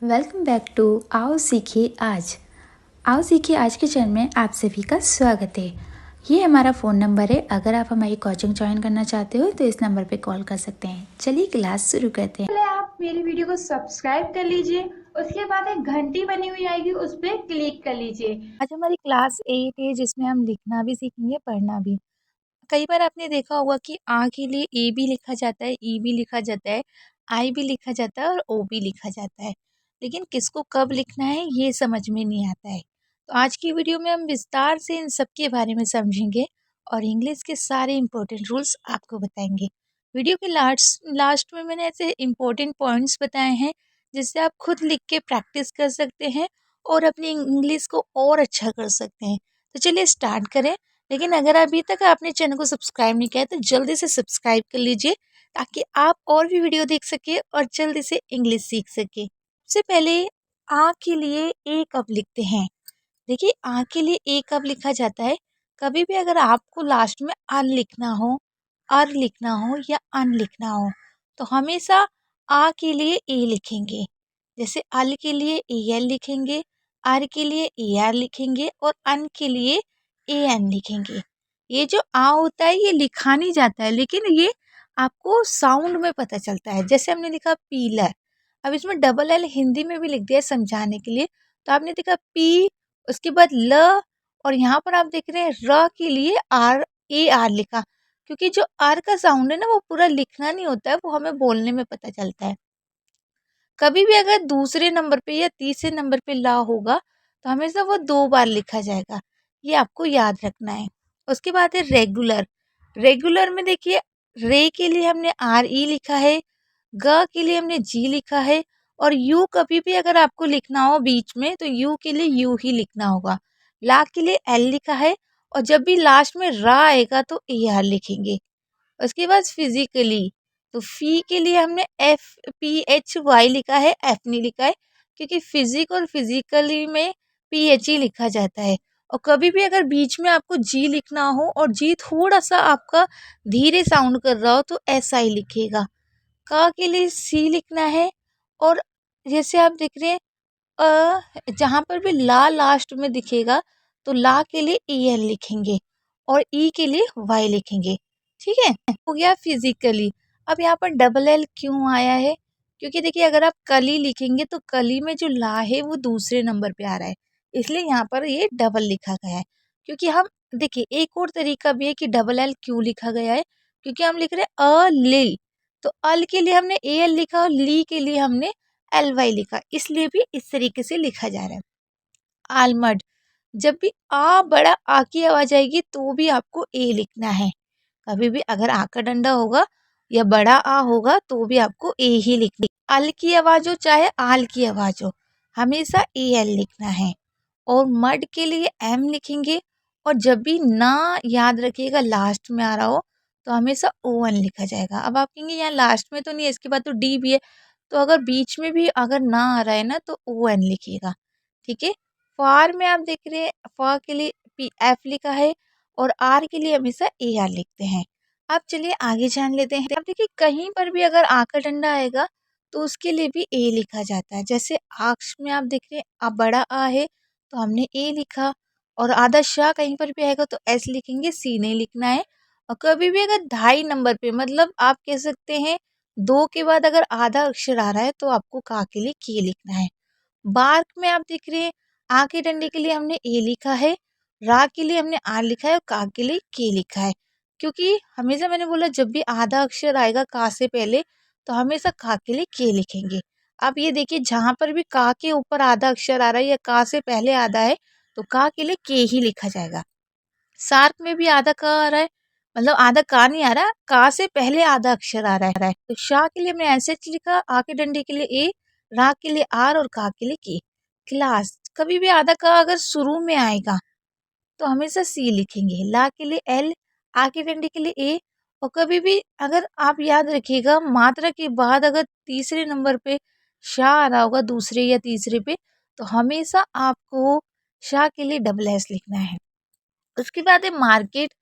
Welcome back to आओ सीखिए आज। आओ सीखिए आज के चैनल में आप सभी का स्वागत है। ये हमारा फ़ोन नंबर है। अगर आप हमारी कोचिंग ज्वाइन करना चाहते हो तो इस नंबर पे कॉल कर सकते हैं। चलिए क्लास शुरू करते हैं। पहले आप मेरी वीडियो को सब्सक्राइब कर लीजिए, उसके बाद एक घंटी बनी हुई आएगी, उस पर क्लिक कर लीजिए। आज हमारी क्लास 8 है जिसमें हम लिखना भी सीखेंगे, पढ़ना भी। कई बार आपने देखा होगा कि आ के लिए ए भी लिखा जाता है, ई भी लिखा जाता है, आई भी लिखा जाता है और ओ भी लिखा जाता है। लेकिन किसको कब लिखना है ये समझ में नहीं आता है। तो आज की वीडियो में हम विस्तार से इन सब के बारे में समझेंगे और इंग्लिश के सारे इंपॉर्टेंट रूल्स आपको बताएंगे। वीडियो के लास्ट लास्ट में मैंने ऐसे इंपॉर्टेंट पॉइंट्स बताए हैं जिससे आप खुद लिख के प्रैक्टिस कर सकते हैं और अपनी इंग्लिश को और अच्छा कर सकते हैं। तो चलिए स्टार्ट करें। लेकिन अगर अभी तक आपने चैनल को सब्सक्राइब नहीं किया है तो जल्दी से सब्सक्राइब कर लीजिए ताकि आप और भी वीडियो देख सके और जल्दी से इंग्लिश सीख सके। सबसे पहले आ के लिए ए कब लिखते हैं। देखिए आ के लिए ए कब लिखा जाता है। कभी भी अगर आपको लास्ट में अन लिखना हो, अर लिखना हो या अन लिखना हो तो हमेशा आ के लिए ए लिखेंगे। जैसे अल के लिए ए एल लिखेंगे, आर के लिए ए आर लिखेंगे और अन के लिए ए एन लिखेंगे। ये जो आ होता है ये लिखा नहीं जाता है लेकिन ये आपको साउंड में पता चलता है। जैसे हमने लिखा पीलर, अब इसमें डबल एल हिंदी में भी लिख दिया समझाने के लिए। तो आपने देखा पी, उसके बाद ल, और यहाँ पर आप देख रहे हैं र के लिए आर, ए आर लिखा, क्योंकि जो आर का साउंड है ना वो पूरा लिखना नहीं होता है, वो हमें बोलने में पता चलता है। कभी भी अगर दूसरे नंबर पे या तीसरे नंबर पे ला होगा तो हमेशा वो 2 बार लिखा जाएगा, ये आपको याद रखना है। उसके बाद है रेगुलर। रेगुलर में देखिए रे के लिए हमने आर ई लिखा है, ग के लिए हमने जी लिखा है और यू कभी भी अगर आपको लिखना हो बीच में तो यू के लिए यू ही लिखना होगा। ला के लिए एल लिखा है और जब भी लास्ट में रा आएगा तो ए आर लिखेंगे। उसके बाद फिजिकली, तो फी के लिए हमने एफ पी एच वाई लिखा है, एफ नहीं लिखा है, क्योंकि फिजिक और फिजिकली में पी एच ही लिखा जाता है। और कभी भी अगर बीच में आपको जी लिखना हो और जी थोड़ा सा आपका धीरे साउंड कर रहा हो तो ऐसा ही लिखेगा। का के लिए सी लिखना है और जैसे आप देख रहे हैं जहाँ पर भी ला लास्ट में दिखेगा तो ला के लिए ई एल लिखेंगे और ई के लिए वाई लिखेंगे। ठीक है, हो गया फिजिकली। अब यहाँ पर डबल एल क्यों आया है, क्योंकि देखिए अगर आप कली लिखेंगे तो कली में जो ला है वो दूसरे नंबर पे आ रहा है, इसलिए यहाँ पर ये डबल लिखा गया है। क्योंकि हम देखिए एक और तरीका भी है कि डबल एल क्यों लिखा गया है, क्योंकि हम लिख रहे हैं अ लिल, तो अल के लिए हमने ए एल लिखा और ली के लिए हमने एल वाई लिखा, इसलिए भी इस तरीके से लिखा जा रहा है। आलमड, जब भी आ बड़ा आ की आवाज आएगी तो भी आपको ए लिखना है। कभी भी अगर आ का डंडा होगा या बड़ा आ होगा तो भी आपको ए ही लिखना है। अल की आवाज हो चाहे आल की आवाज हो, हमेशा ए एल लिखना है। और मड के लिए एम लिखेंगे और जब भी ना याद रखिएगा लास्ट में आ रहा हो तो हमेशा ओ एन लिखा जाएगा। अब आप कहेंगे यहाँ लास्ट में तो नहीं है, इसके बाद तो डी भी है, तो अगर बीच में भी अगर ना आ रहा है ना तो ओ एन लिखिएगा। ठीक है, फार में आप देख रहे हैं फा के लिए पी एफ लिखा है और आर के लिए हमेशा ए आर लिखते हैं। अब चलिए आगे जान लेते हैं। अब देखिए कहीं पर भी अगर आ का डंडा आएगा तो उसके लिए भी ए लिखा जाता है। जैसे आक्ष में आप देख रहे हैं अब बड़ा आ है तो हमने ए लिखा, और आधा शाह कहीं पर भी आएगा तो एस लिखेंगे, सी नहीं लिखना है। और कभी भी अगर 2.5 नंबर पे, मतलब आप कह सकते हैं 2 के बाद अगर आधा अक्षर आ रहा है तो आपको का के लिए के लिखना है। बार्क में आप देख रहे हैं आ के डंडे के लिए हमने ए लिखा है, रा के लिए हमने आर लिखा है और का के लिए के लिखा है। क्योंकि हमेशा मैंने बोला जब भी आधा अक्षर आएगा का से पहले तो हमेशा का के लिए के लिखेंगे। आप ये देखिए जहाँ पर भी का के ऊपर आधा अक्षर आ रहा है या का से पहले आधा है तो का के लिए के ही लिखा जाएगा। सार्क में भी आधा का आ रहा है, मतलब आधा का नहीं आ रहा, का से पहले आधा अक्षर आ रहा है। तो शाह के लिए हमने ऐसे लिखा, आ के डंडे के लिए ए, रा के लिए आर और का के लिए के। क्लास, कभी भी आधा का अगर शुरू में आएगा तो हमेशा सी लिखेंगे। ला के लिए एल, आ के डंडे के लिए ए, और कभी भी अगर आप याद रखिएगा मात्रा के बाद अगर तीसरे नंबर पे शाह आ रहा होगा दूसरे या तीसरे पे तो हमेशा आपको शाह के लिए डबल एस लिखना है। उसके बाद है मार्केट।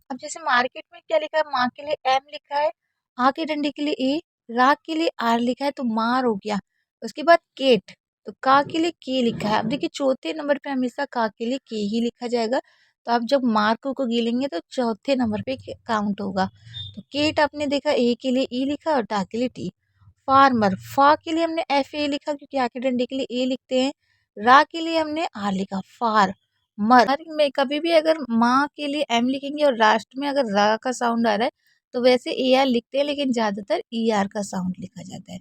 अब जैसे मार्केट में क्या लिखा है, माँ के लिए एम लिखा है, आ के डंडे के लिए ए, रा के लिए आर लिखा है तो मार हो गया। उसके बाद केट, तो का के लिए के लिखा है। अब देखिए चौथे नंबर पे हमेशा का के लिए के ही लिखा जाएगा, तो आप जब मार्क को गिनेंगे तो चौथे नंबर पे काउंट होगा। तो केट आपने देखा ए के लिए ई लिखा और टा के लिए टी। फार्मर, फा के लिए हमने एफ ए लिखा क्योंकि आके डंडे के लिए ए लिखते हैं। रा के लिए हमने आर लिखा, फार मर में कभी भी अगर माँ के लिए एम लिखेंगे और लास्ट में अगर रा का साउंड आ रहा है तो वैसे ए आर लिखते हैं, लेकिन ज्यादातर ई आर का साउंड लिखा जाता है।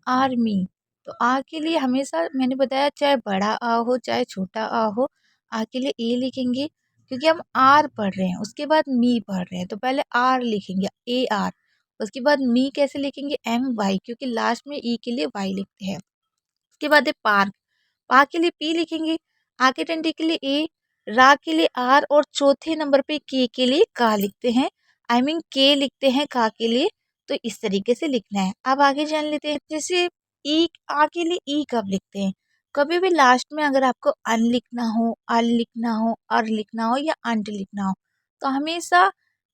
आर्मी, तो आ के लिए हमेशा मैंने बताया चाहे बड़ा आ हो चाहे छोटा आ हो, आ के लिए ए लिखेंगे क्योंकि हम आर पढ़ रहे हैं, उसके बाद मी पढ़ रहे हैं तो पहले आर लिखेंगे ए आर, उसके बाद मी कैसे लिखेंगे एम वाई क्योंकि लास्ट में ई के लिए वाई लिखते हैं। उसके बाद है पार्क, पा के लिए पी लिखेंगे, आ के डंडे के लिए ए, रा के लिए आर और चौथे नंबर पे के लिए का लिखते हैं, आई मीन के लिखते हैं का के लिए। तो इस तरीके से लिखना है। अब आगे जान लेते हैं, जैसे ई आ के लिए ई कब लिखते हैं। कभी भी लास्ट में अगर आपको अन लिखना हो, अल लिखना हो, अर लिखना हो या अंट लिखना हो तो हमेशा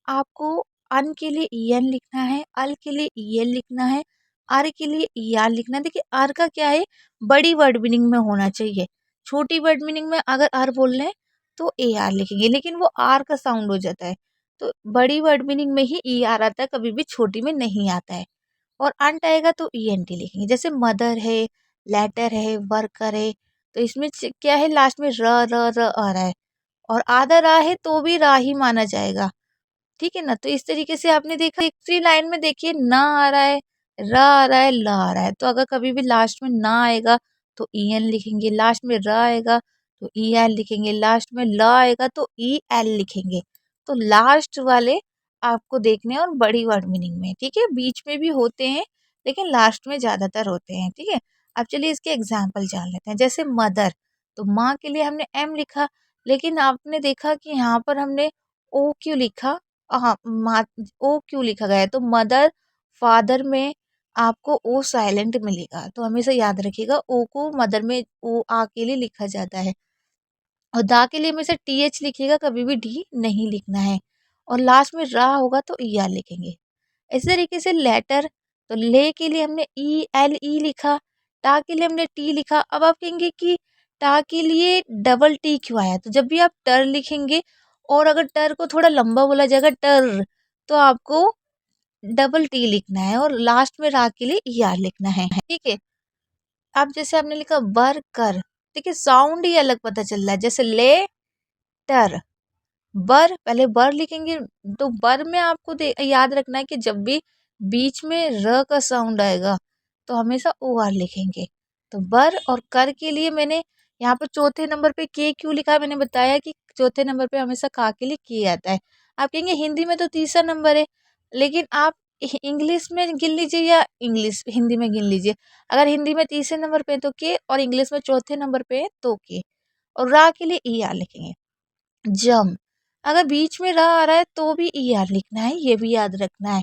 आपको अन के लिए ई एन लिखना है, अल के लिए ई एल लिखना है, आर के लिए ई आर लिखना है। देखिए आर का क्या है, बड़ी वर्ड मीनिंग में होना चाहिए। छोटी वर्ड मीनिंग में अगर आर बोल रहे हैं तो ए आर लिखेंगे, लेकिन वो आर का साउंड हो जाता है। तो बड़ी वर्ड मीनिंग में ही ई आर आता है, कभी भी छोटी में नहीं आता है। और अंट आएगा तो ई एन टी लिखेंगे। जैसे मदर है, लेटर है, वर्कर है, तो इसमें क्या है लास्ट में र र र आ रहा है और आधा रा है तो भी रा ही माना जाएगा। ठीक है ना। तो इस तरीके से आपने देखा तीसरी लाइन में देखिए ना आ रहा है, रा आ रहा है, ला आ रहा है, तो अगर कभी भी लास्ट में ना आएगा तो ई एन लिखेंगे, लास्ट में रा आएगा तो ई एल लिखेंगे, लास्ट में ला आएगा तो ई एल लिखेंगे। तो लास्ट वाले आपको देखने हैं और बड़ी वर्ड मीनिंग में, ठीक है, बीच में भी होते हैं लेकिन लास्ट में ज्यादातर होते हैं। ठीक है। अब चलिए इसके एग्जाम्पल जान लेते हैं। जैसे मदर, तो माँ के लिए हमने एम लिखा, लेकिन आपने देखा कि यहाँ पर हमने ओ क्यों लिखा। हाँ, ओ क्यों लिखा गया है तो मदर फादर में आपको ओ साइलेंट मिलेगा, तो हमेशा याद रखिएगा ओ को मदर में ओ आ के लिए लिखा जाता है। और दा के लिए हमेशा टी एच लिखिएगा, कभी भी डी नहीं लिखना है। और लास्ट में रा होगा तो ई आर लिखेंगे। इसी तरीके से लेटर, तो ले के लिए हमने ई एल ई लिखा, टा के लिए हमने टी लिखा। अब आप कहेंगे कि टा के लिए डबल टी क्यों आया, तो जब भी आप टर लिखेंगे और अगर टर को थोड़ा लंबा बोला जाएगा टर, तो आपको डबल टी लिखना है और लास्ट में रा के लिए ई आर लिखना है। ठीक है। अब जैसे आपने लिखा वर्कर, देखिए साउंड ही अलग पता चल रहा है। जैसे ले टर, बर पहले बर लिखेंगे, तो बर में आपको याद रखना है कि जब भी बीच में र का साउंड आएगा तो हमेशा ओ आर लिखेंगे। तो बर और कर के लिए मैंने यहाँ पर चौथे नंबर पे के क्यों लिखा है, मैंने बताया कि चौथे नंबर पे हमेशा का के लिए के आता है। आप कहेंगे हिंदी में तो तीसरा नंबर है, लेकिन आप इंग्लिश में गिन लीजिए या इंग्लिश हिंदी में गिन लीजिए। अगर हिंदी में तीसरे नंबर पे तो के और इंग्लिश में चौथे नंबर पे है तो के। और रा के लिए ई आर लिखेंगे। जम, अगर बीच में र आ रहा है तो भी ई आर लिखना है, ये भी याद रखना है।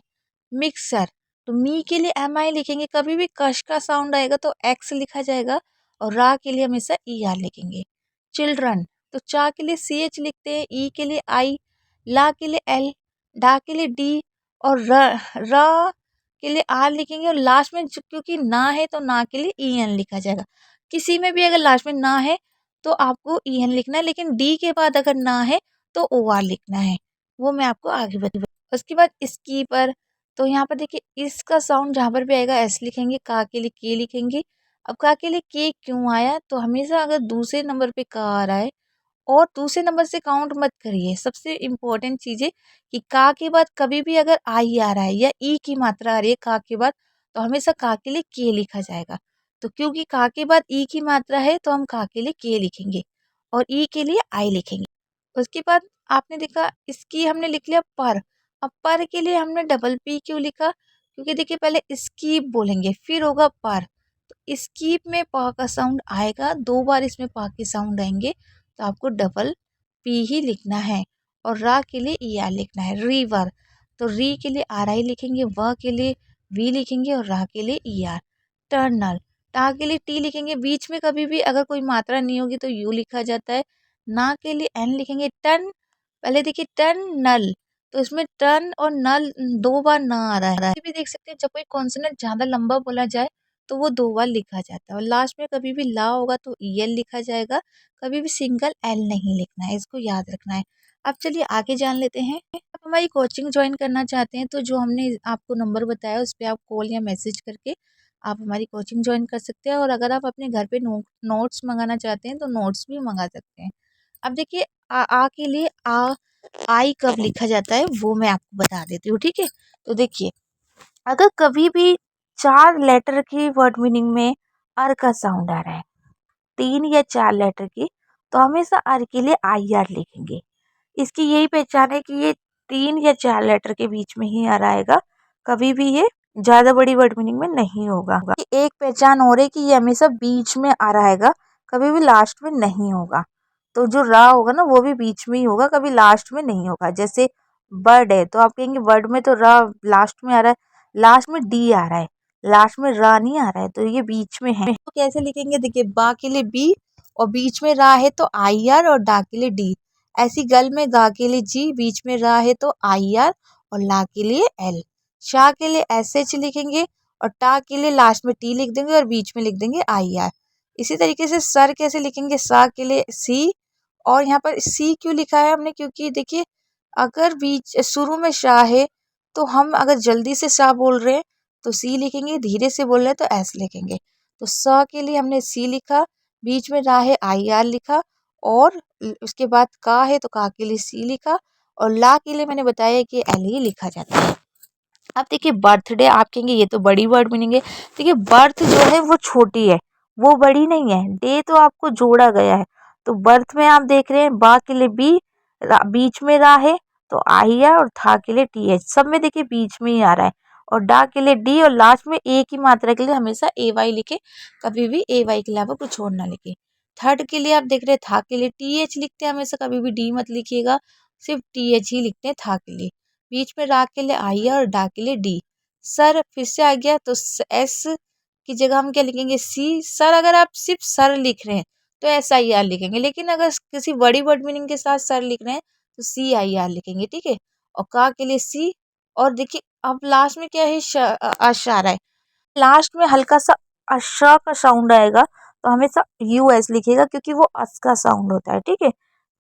मिक्सर, तो मी के लिए एम आई लिखेंगे, कभी भी कश का साउंड आएगा तो एक्स लिखा जाएगा और रा के लिए हमेशा ई आर लिखेंगे। चिल्ड्रन, तो चा के लिए सी एच लिखते हैं, ई के लिए आई, ला के लिए एल, डा के लिए डी और र के लिए आर लिखेंगे। और लास्ट में क्योंकि ना है तो ना के लिए ई एन लिखा जाएगा। किसी में भी अगर लास्ट में ना है तो आपको ई एन लिखना है, लेकिन डी के बाद अगर ना है तो ओ आर लिखना है। वो मैं आपको आगे बता। उसके बाद इसकी पर, तो यहाँ पर देखिए इसका साउंड जहाँ पर भी आएगा एस लिखेंगे, का के लिए के लिखेंगे। अब का के लिए के क्यों आया, तो हमेशा अगर दूसरे नंबर पे का आ रहा है और दूसरे नंबर से काउंट मत करिए। सबसे इम्पोर्टेंट चीज़ है कि का के बाद कभी भी अगर आई आ रहा है या ई की मात्रा आ रही है का के बाद, तो हमेशा का के लिए के लिखा जाएगा। तो क्योंकि का के बाद ई की मात्रा है तो हम का के लिए के लिखेंगे और ई के लिए आई लिखेंगे। उसके बाद आपने देखा इसकी हमने लिख लिया पर। अब पर के लिए हमने डबल पी क्यों लिखा, क्योंकि देखिए पहले स्कीप बोलेंगे फिर होगा पर, तो स्कीप में पा का साउंड आएगा, 2 बार इसमें पा के साउंड आएंगे, तो आपको डबल पी ही लिखना है। और रा के लिए ई आर लिखना है। रिवर, तो री के लिए आर आई लिखेंगे, व के लिए वी लिखेंगे और रा के लिए ई आर। टर्नल, टा के लिए टी लिखेंगे, बीच में कभी भी अगर कोई मात्रा नहीं होगी तो यू लिखा जाता है। ना के लिए एन लिखेंगे। टर्न, पहले देखिए टर्न नल, तो इसमें टर्न और नल 2 बार ना आ रहा है। भी देख सकते हैं जब कोई कॉन्सोनेंट ज्यादा लंबा बोला जाए तो वो 2 बार लिखा जाता है। और लास्ट में कभी भी ला होगा तो EL लिखा जाएगा, कभी भी सिंगल L नहीं लिखना है, इसको याद रखना है। अब चलिए आगे जान लेते हैं। आप हमारी कोचिंग ज्वाइन करना चाहते हैं तो जो हमने आपको नंबर बताया उस पे आप कॉल या मैसेज करके आप हमारी कोचिंग ज्वाइन कर सकते हैं। और अगर आप अपने घर पे नोट्स मंगाना चाहते हैं तो नोट्स भी मंगा सकते हैं। अब देखिए आ के लिए आई कब लिखा जाता है वो मैं आपको बता देती हूँ, ठीक है। तो देखिए, अगर कभी भी 4 लेटर की वर्ड मीनिंग में अर का साउंड आ रहा है, 3 या 4 लेटर की, तो हमेशा अर के लिए IR लिखेंगे। इसकी यही पहचान है कि ये 3 या 4 लेटर के बीच में ही अर आएगा, कभी भी ये ज्यादा बड़ी वर्ड मीनिंग में नहीं होगा। एक पहचान हो रही है कि ये हमेशा बीच में अर आएगा, कभी भी लास्ट में नहीं होगा। तो जो रा होगा ना वो भी बीच में ही होगा, कभी लास्ट में नहीं होगा। जैसे बर्ड है तो आप कहेंगे वर्ड में तो रा लास्ट में आ रहा है, लास्ट में डी आ रहा है, लास्ट में रा नहीं आ रहा है, तो ये बीच में है। तो कैसे लिखेंगे, देखिए बा के लिए बी और बीच में रा है तो IR और डा के लिए डी। ऐसी गल में गा के लिए जी, बीच में रा है तो IR और ला के लिए L। शा के लिए SH लिखेंगे और टा के लिए लास्ट में टी लिख देंगे और बीच में लिख देंगे IR। इसी तरीके से सर कैसे लिखेंगे, सा के लिए सी और यहाँ पर सी क्यों लिखा है हमने, क्योंकि देखिए अगर बीच शुरू में शाह है तो हम अगर जल्दी से शाह बोल रहे हैं तो सी लिखेंगे, धीरे से बोल रहे हैं तो एस लिखेंगे। तो स के लिए हमने सी लिखा, बीच में रा है IR लिखा और उसके बाद का है तो का के लिए सी लिखा और ला के लिए मैंने बताया कि एल ही लिखा जाता है। अब देखिए बर्थडे, आप कहेंगे ये तो बड़ी वर्ड मीनिंग है। देखिए बर्थ जो है वो छोटी है, वो बड़ी नहीं है। डे तो आपको जोड़ा गया है, तो बर्थ में आप देख रहे हैं बा के लिए बी, बीच में रा है तो आई है और था के लिए TH, सब में देखिए बीच में ही आ रहा है। और डा के लिए डी और लास्ट में एक ही मात्रा के लिए हमेशा AY लिखे, कभी भी AY के अलावा कुछ और ना लिखे। थर्ड के लिए आप देख रहे हैं था के लिए TH लिखते हैं हमेशा, कभी भी डी मत लिखिएगा, सिर्फ TH ही लिखते हैं था के लिए। बीच में रा के लिए आई है और डा के लिए डी। सर फिर से आ गया तो एस की जगह हम क्या लिखेंगे, सी। सर अगर आप सिर्फ सर लिख रहे हैं तो SIR लिखेंगे, लेकिन अगर किसी बड़ी वर्ड मीनिंग के साथ सर लिख रहे हैं तो CIR लिखेंगे, ठीक है। और का के लिए सी। और देखिए अब लास्ट में क्या है, अश आ रहा है, लास्ट में हल्का सा अशा का साउंड आएगा तो हमेशा US लिखेगा क्योंकि वो अस का साउंड होता है, ठीक है।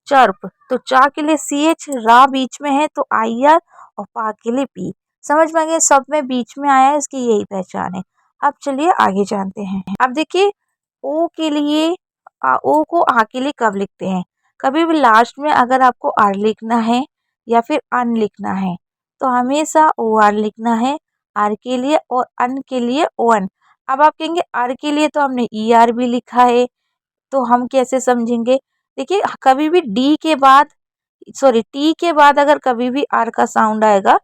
चर्प, तो चा के लिए CH, रा बीच में है तो IR और पा के लिए P। समझ में आ गया, सब में बीच में आया है, इसकी यही पहचान है। अब चलिए आगे जानते हैं। अब देखिए ओ के लिए ओ को आ के लिए कब लिखते हैं, कभी भी लास्ट में अगर आपको आर लिखना है या फिर अन लिखना है तो हमेशा OR लिखना है, आर के लिए, और अन के लिए ON। अब आप कहेंगे आर के लिए तो हमने ER भी लिखा है, तो हम कैसे समझेंगे। देखिए कभी भी डी के बाद, सॉरी टी के बाद अगर कभी भी आर का साउंड आएगा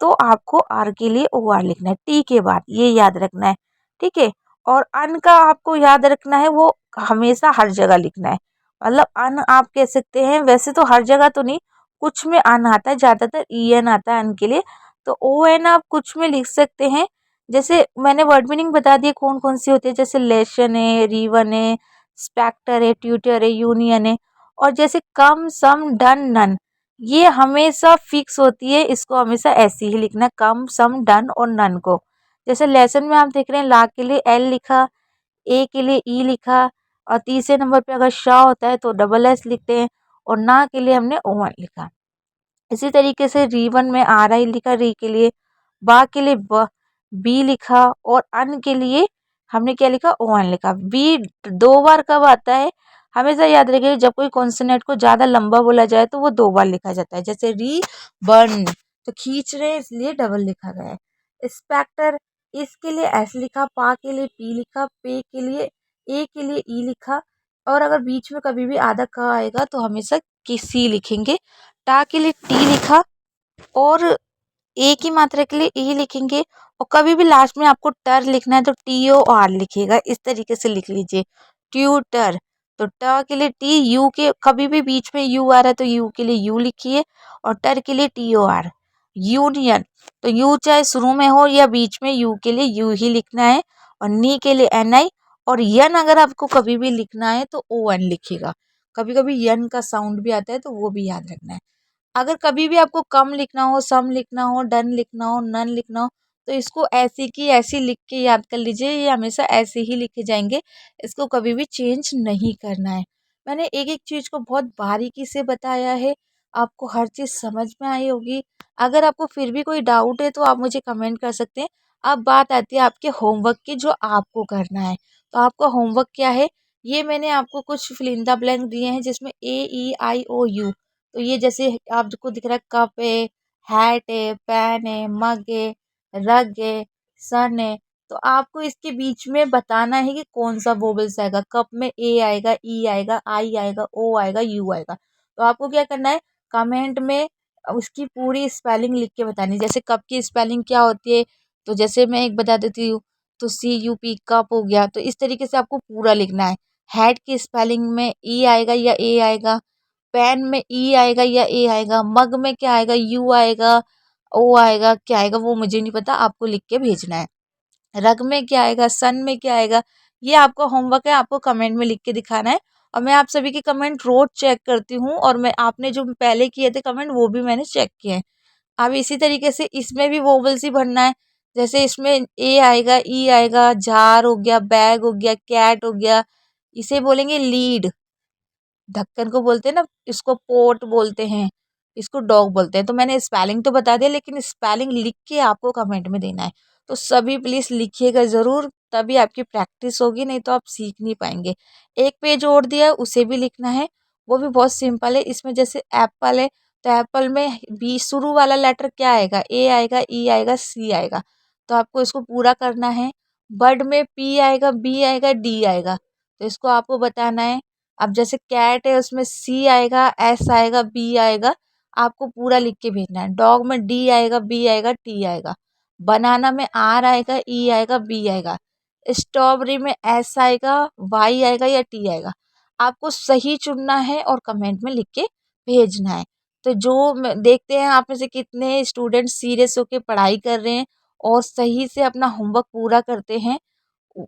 तो आपको आर के लिए OR लिखना है टी के बाद, ये याद रखना है, ठीक है। और अन का आपको याद रखना है, वो हमेशा हर जगह लिखना है। मतलब अन आप कह सकते हैं, वैसे तो हर जगह तो नहीं, कुछ में अन आता है, ज्यादातर EN आता है अन के लिए, तो ON आप कुछ में लिख सकते हैं। जैसे मैंने वर्ड मीनिंग बता दिए कौन कौन सी होती है, जैसे लेशन है, रीवन है, स्पेक्टर है, ट्यूटर है, यूनियन है। और जैसे कम, सम, डन, नन, ये हमेशा फिक्स होती है, इसको हमेशा ऐसे ही लिखना, कम, सम, डन और नन को। जैसे लेसन में आप देख रहे हैं ला के लिए L लिखा, ए के लिए E लिखा, और तीसरे नंबर पे अगर शाह होता है तो SS लिखते हैं, और ना के लिए हमने ON लिखा। इसी तरीके से रीवन में RI लिखा री के लिए, बा के लिए बी लिखा, और अन के लिए हमने क्या लिखा, ON लिखा। बी 2 बार कब आता है, हमेशा याद रखिए जब कोई कॉन्सोनेंट को ज्यादा लंबा बोला जाए तो वो 2 बार लिखा जाता है। जैसे री बर्न, तो खींच रहे हैं इसलिए डबल लिखा गया है। स्पेक्टर, इसके लिए S लिखा, पा के लिए P लिखा, पे के लिए ए के लिए E लिखा, और अगर बीच में कभी भी आधा क आएगा तो हमेशा C लिखेंगे। टा के लिए T लिखा, और एक ही मात्रा के लिए E लिखेंगे। और कभी भी लास्ट में आपको टर लिखना है तो TOR लिखिएगा, इस तरीके से लिख लीजिए, ट्यूटर। तो ट के लिए T, यू के कभी भी बीच में यू आ रहा है तो यू के लिए यू लिखिए, और टर के लिए TOR। यूनियन, तो यू चाहे शुरू में हो या बीच में, यू के लिए यू ही लिखना है, और नी के लिए NI, और यन अगर आपको कभी भी लिखना है तो ON लिखिएगा। कभी कभी यन का साउंड भी आता है तो वो भी याद रखना है। अगर कभी भी आपको कम लिखना हो, सम लिखना हो, डन लिखना हो, नन लिखना हो, तो इसको ऐसी की ऐसी लिख के याद कर लीजिए, ये हमेशा ऐसे ही लिखे जाएंगे, इसको कभी भी चेंज नहीं करना है। मैंने एक एक चीज़ को बहुत बारीकी से बताया है, आपको हर चीज़ समझ में आई होगी। अगर आपको फिर भी कोई डाउट है तो आप मुझे कमेंट कर सकते हैं। अब बात आती है आपके होमवर्क की, जो आपको करना है। तो आपका होमवर्क क्या है, ये मैंने आपको कुछ फिल इन द ब्लैंक दिए हैं, जिसमें AEIOU। तो ये जैसे आपको दिख रहा है, कप है, हैट है, पेन है, मग है, रग है, सन है। तो आपको इसके बीच में बताना है कि कौन सा वोवेल्स आएगा। कप में A आएगा, E आएगा, I आएगा, O आएगा, U आएगा। तो आपको क्या करना है, कमेंट में उसकी पूरी स्पेलिंग लिख के बतानी है। जैसे कप की स्पेलिंग क्या होती है, तो जैसे मैं एक बता देती हूँ, तो CUP कप हो गया। तो इस तरीके से आपको पूरा लिखना है। हैट की स्पेलिंग में E आएगा या A आएगा, पेन में E आएगा या A आएगा, मग में क्या आएगा, U आएगा, O आएगा, क्या आएगा वो मुझे नहीं पता, आपको लिख के भेजना है। रग में क्या आएगा, सन में क्या आएगा, ये आपका होमवर्क है, आपको कमेंट में लिख के दिखाना है। और मैं आप सभी के कमेंट रोज चेक करती हूँ, और मैं आपने जो पहले किए थे कमेंट वो भी मैंने चेक किए हैं। अब इसी तरीके से इसमें भी वोवेल्स ही भरना है। जैसे इसमें A आएगा, E आएगा, जार हो गया, बैग हो गया, कैट हो गया, इसे बोलेंगे लीड। ढक्कन को बोलते हैं ना, इसको पोट बोलते हैं, इसको डॉग बोलते हैं। तो मैंने स्पेलिंग तो बता दिया, लेकिन स्पेलिंग लिख के आपको कमेंट में देना है। तो सभी प्लीज़ लिखिएगा ज़रूर, तभी आपकी प्रैक्टिस होगी, नहीं तो आप सीख नहीं पाएंगे। एक पेज और दिया है, उसे भी लिखना है, वो भी बहुत सिंपल है। इसमें जैसे एप्पल है, तो एप्पल में बी शुरू वाला लेटर क्या आएगा, A आएगा, E आएगा, C आएगा। तो आपको इसको पूरा करना है। बर्ड में P आएगा, B आएगा, D आएगा, तो इसको आपको बताना है। अब जैसे कैट है, उसमें C आएगा, S आएगा, B आएगा, आपको पूरा लिख के भेजना है। डॉग में D आएगा, B आएगा, T आएगा। बनाना में R आएगा, E आएगा, B आएगा। स्ट्रॉबेरी में S आएगा, Y आएगा या T आएगा। आपको सही चुनना है और कमेंट में लिख के भेजना है। तो देखते हैं आप में से कितने स्टूडेंट सीरियस होकर पढ़ाई कर रहे हैं और सही से अपना होमवर्क पूरा करते हैं।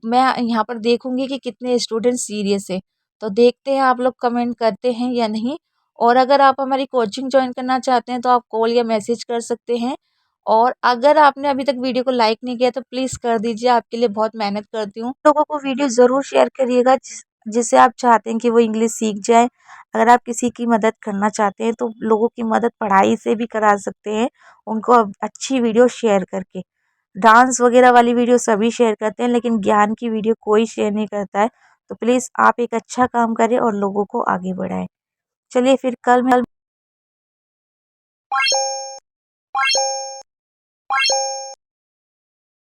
मैं यहाँ पर देखूंगी कि कितने स्टूडेंट सीरियस है। तो देखते हैं आप लोग कमेंट करते हैं या नहीं। और अगर आप हमारी कोचिंग ज्वाइन करना चाहते हैं तो आप कॉल या मैसेज कर सकते हैं। और अगर आपने अभी तक वीडियो को लाइक नहीं किया तो प्लीज़ कर दीजिए, आपके लिए बहुत मेहनत करती हूँ। लोगों को वीडियो ज़रूर शेयर करिएगा जिसे आप चाहते हैं कि वो इंग्लिश सीख जाए। अगर आप किसी की मदद करना चाहते हैं तो लोगों की मदद पढ़ाई से भी करा सकते हैं, उनको अच्छी वीडियो शेयर करके। डांस वगैरह वाली वीडियो सभी शेयर करते हैं, लेकिन ज्ञान की वीडियो कोई शेयर नहीं करता है। तो प्लीज़ आप एक अच्छा काम करें और लोगों को आगे बढ़ाएं। चलिए फिर कल